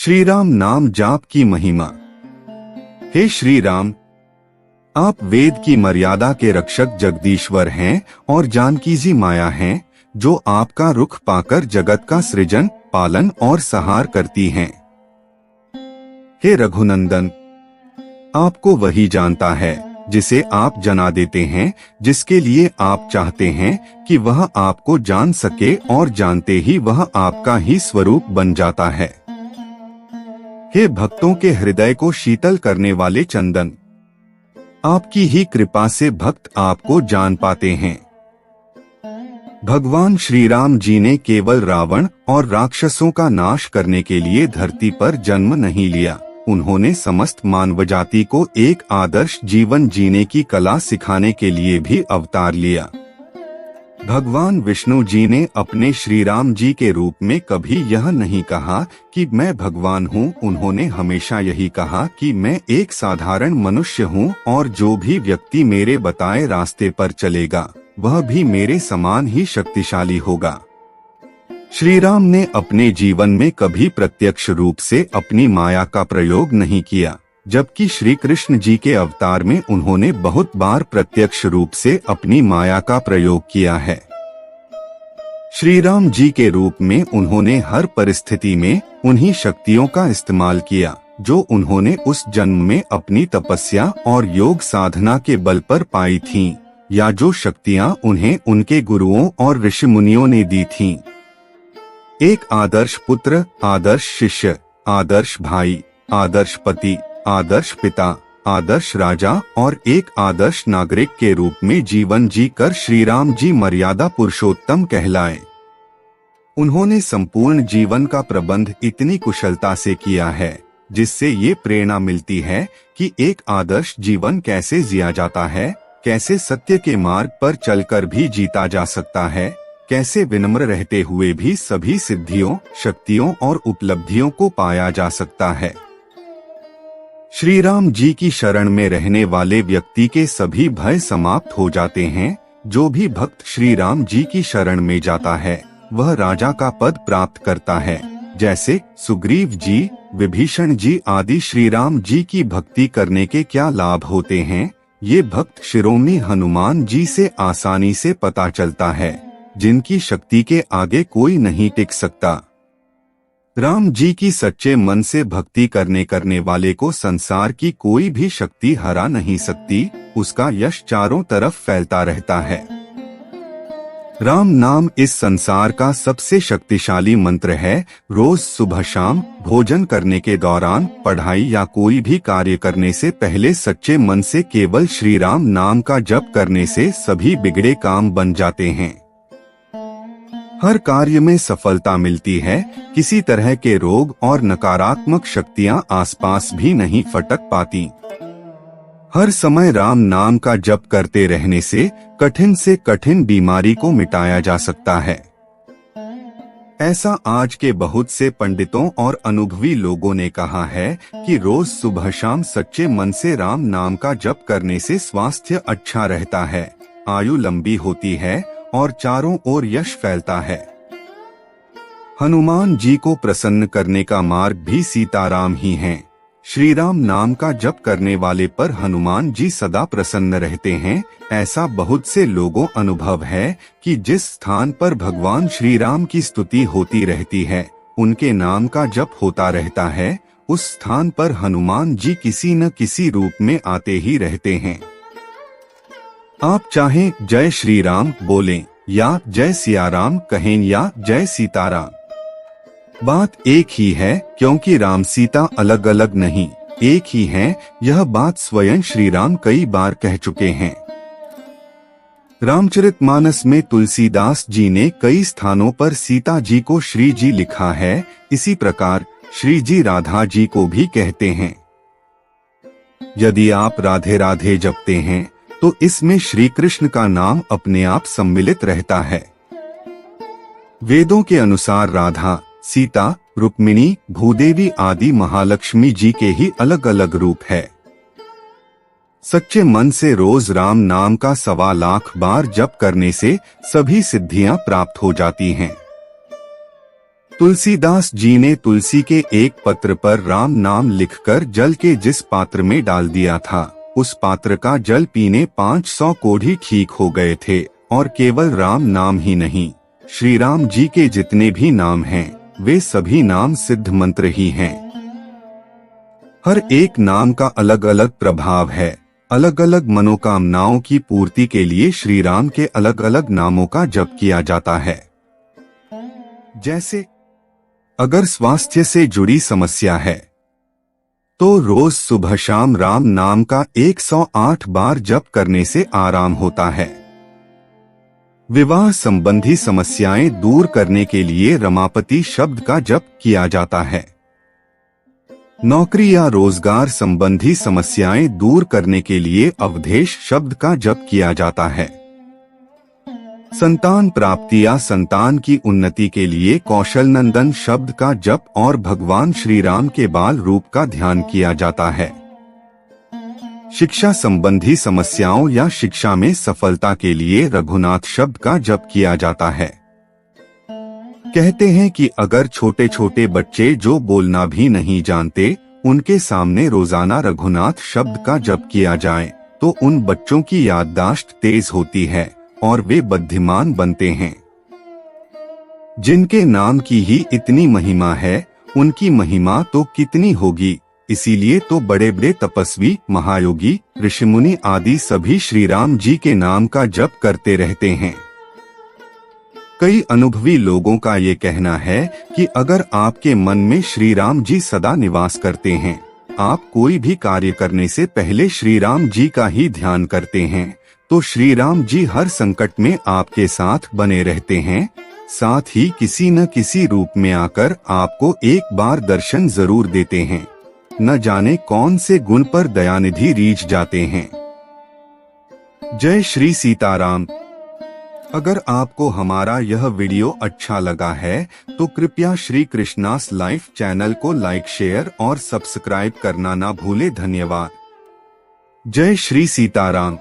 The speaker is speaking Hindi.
श्री राम नाम जाप की महिमा। हे श्री राम, आप वेद की मर्यादा के रक्षक जगदीश्वर हैं और जानकी जी माया हैं, जो आपका रुख पाकर जगत का सृजन, पालन और संहार करती हैं। हे रघुनंदन, आपको वही जानता है जिसे आप जना देते हैं, जिसके लिए आप चाहते हैं कि वह आपको जान सके, और जानते ही वह आपका ही स्वरूप बन जाता है। हे भक्तों के हृदय को शीतल करने वाले चंदन, आपकी ही कृपा से भक्त आपको जान पाते हैं। भगवान श्री राम जी ने केवल रावण और राक्षसों का नाश करने के लिए धरती पर जन्म नहीं लिया, उन्होंने समस्त मानव जाति को एक आदर्श जीवन जीने की कला सिखाने के लिए भी अवतार लिया। भगवान विष्णु जी ने अपने श्री राम जी के रूप में कभी यह नहीं कहा कि मैं भगवान हूँ, उन्होंने हमेशा यही कहा कि मैं एक साधारण मनुष्य हूँ, और जो भी व्यक्ति मेरे बताए रास्ते पर चलेगा वह भी मेरे समान ही शक्तिशाली होगा। श्री राम ने अपने जीवन में कभी प्रत्यक्ष रूप से अपनी माया का प्रयोग नहीं किया, जबकि श्री कृष्ण जी के अवतार में उन्होंने बहुत बार प्रत्यक्ष रूप से अपनी माया का प्रयोग किया है। श्री राम जी के रूप में उन्होंने हर परिस्थिति में उन्हीं शक्तियों का इस्तेमाल किया जो उन्होंने उस जन्म में अपनी तपस्या और योग साधना के बल पर पाई थीं, या जो शक्तियां उन्हें उनके गुरुओं और ऋषि मुनियों ने दी थीं। एक आदर्श पुत्र, आदर्श शिष्य, आदर्श भाई, आदर्श पति, आदर्श पिता, आदर्श राजा और एक आदर्श नागरिक के रूप में जीवन जीकर श्री राम जी मर्यादा पुरुषोत्तम कहलाए। उन्होंने संपूर्ण जीवन का प्रबंध इतनी कुशलता से किया है, जिससे ये प्रेरणा मिलती है कि एक आदर्श जीवन कैसे जिया जाता है, कैसे सत्य के मार्ग पर चलकर भी जीता जा सकता है, कैसे विनम्र रहते हुए भी सभी सिद्धियों, शक्तियों और उपलब्धियों को पाया जा सकता है। श्री राम जी की शरण में रहने वाले व्यक्ति के सभी भय समाप्त हो जाते हैं। जो भी भक्त श्री राम जी की शरण में जाता है वह राजा का पद प्राप्त करता है। जैसे सुग्रीव जी, विभीषण जी आदि श्री राम जी की भक्ति करने के क्या लाभ होते हैं, ये भक्त शिरोमणि हनुमान जी से आसानी से पता चलता है, जिनकी शक्ति के आगे कोई नहीं टिक सकता। राम जी की सच्चे मन से भक्ति करने वाले को संसार की कोई भी शक्ति हरा नहीं सकती, उसका यश चारों तरफ फैलता रहता है। राम नाम इस संसार का सबसे शक्तिशाली मंत्र है। रोज सुबह शाम भोजन करने के दौरान, पढ़ाई या कोई भी कार्य करने से पहले सच्चे मन से केवल श्री राम नाम का जप करने से सभी बिगड़े काम बन जाते हैं। हर कार्य में सफलता मिलती है, किसी तरह के रोग और नकारात्मक शक्तियां आसपास भी नहीं फटक पाती। हर समय राम नाम का जप करते रहने से कठिन बीमारी को मिटाया जा सकता है। ऐसा आज के बहुत से पंडितों और अनुभवी लोगों ने कहा है कि रोज सुबह शाम सच्चे मन से राम नाम का जप करने से स्वास्थ्य अच्छा रहता है, आयु लंबी होती है और चारों ओर यश फैलता है। हनुमान जी को प्रसन्न करने का मार्ग भी सीताराम ही हैं। श्री राम नाम का जप करने वाले पर हनुमान जी सदा प्रसन्न रहते हैं। ऐसा बहुत से लोगों अनुभव है कि जिस स्थान पर भगवान श्री राम की स्तुति होती रहती है, उनके नाम का जप होता रहता है, उस स्थान पर हनुमान जी किसी न किसी रूप में आते ही रहते हैं। आप चाहें जय श्री राम बोलें या जय सिया राम कहें या जय सीताराम, बात एक ही है, क्योंकि राम सीता अलग अलग नहीं, एक ही हैं। यह बात स्वयं श्री राम कई बार कह चुके हैं। रामचरितमानस में तुलसीदास जी ने कई स्थानों पर सीता जी को श्री जी लिखा है। इसी प्रकार श्री जी राधा जी को भी कहते हैं। यदि आप राधे राधे जपते हैं तो इसमें श्री कृष्ण का नाम अपने आप सम्मिलित रहता है। वेदों के अनुसार राधा, सीता, रुक्मिणी, भूदेवी आदि महालक्ष्मी जी के ही अलग अलग रूप है। सच्चे मन से रोज राम नाम का 1.25 लाख बार जप करने से सभी सिद्धियां प्राप्त हो जाती हैं। तुलसीदास जी ने तुलसी के एक पत्र पर राम नाम लिखकर जल के जिस पात्र में डाल दिया था, उस पात्र का जल पीने 500 कोढ़ी ठीक हो गए थे। और केवल राम नाम ही नहीं, श्री राम जी के जितने भी नाम हैं, वे सभी नाम सिद्ध मंत्र ही हैं। हर एक नाम का अलग अलग प्रभाव है। अलग अलग मनोकामनाओं की पूर्ति के लिए श्री राम के अलग अलग नामों का जप किया जाता है। जैसे अगर स्वास्थ्य से जुड़ी समस्या है तो रोज सुबह शाम राम नाम का 108 बार जप करने से आराम होता है। विवाह संबंधी समस्याएं दूर करने के लिए रमापति शब्द का जप किया जाता है। नौकरी या रोजगार संबंधी समस्याएं दूर करने के लिए अवधेश शब्द का जप किया जाता है। संतान प्राप्ति या संतान की उन्नति के लिए कौशल नंदन शब्द का जप और भगवान श्री राम के बाल रूप का ध्यान किया जाता है। शिक्षा संबंधी समस्याओं या शिक्षा में सफलता के लिए रघुनाथ शब्द का जप किया जाता है। कहते हैं कि अगर छोटे छोटे बच्चे जो बोलना भी नहीं जानते, उनके सामने रोजाना रघुनाथ शब्द का जप किया जाए तो उन बच्चों की याददाश्त तेज होती है और वे बुद्धिमान बनते हैं। जिनके नाम की ही इतनी महिमा है, उनकी महिमा तो कितनी होगी। इसीलिए तो बड़े बड़े तपस्वी, महायोगी, ऋषिमुनि आदि सभी श्री राम जी के नाम का जप करते रहते हैं। कई अनुभवी लोगों का ये कहना है कि अगर आपके मन में श्री राम जी सदा निवास करते हैं, आप कोई भी कार्य करने से पहले श्री राम जी का ही ध्यान करते हैं, तो श्री राम जी हर संकट में आपके साथ बने रहते हैं। साथ ही किसी न किसी रूप में आकर आपको एक बार दर्शन जरूर देते हैं। न जाने कौन से गुण पर दयानिधि रीझ जाते हैं। जय श्री सीताराम। अगर आपको हमारा यह वीडियो अच्छा लगा है तो कृपया श्री कृष्णास लाइफ चैनल को लाइक, शेयर और सब्सक्राइब करना ना भूले। धन्यवाद। जय श्री सीताराम।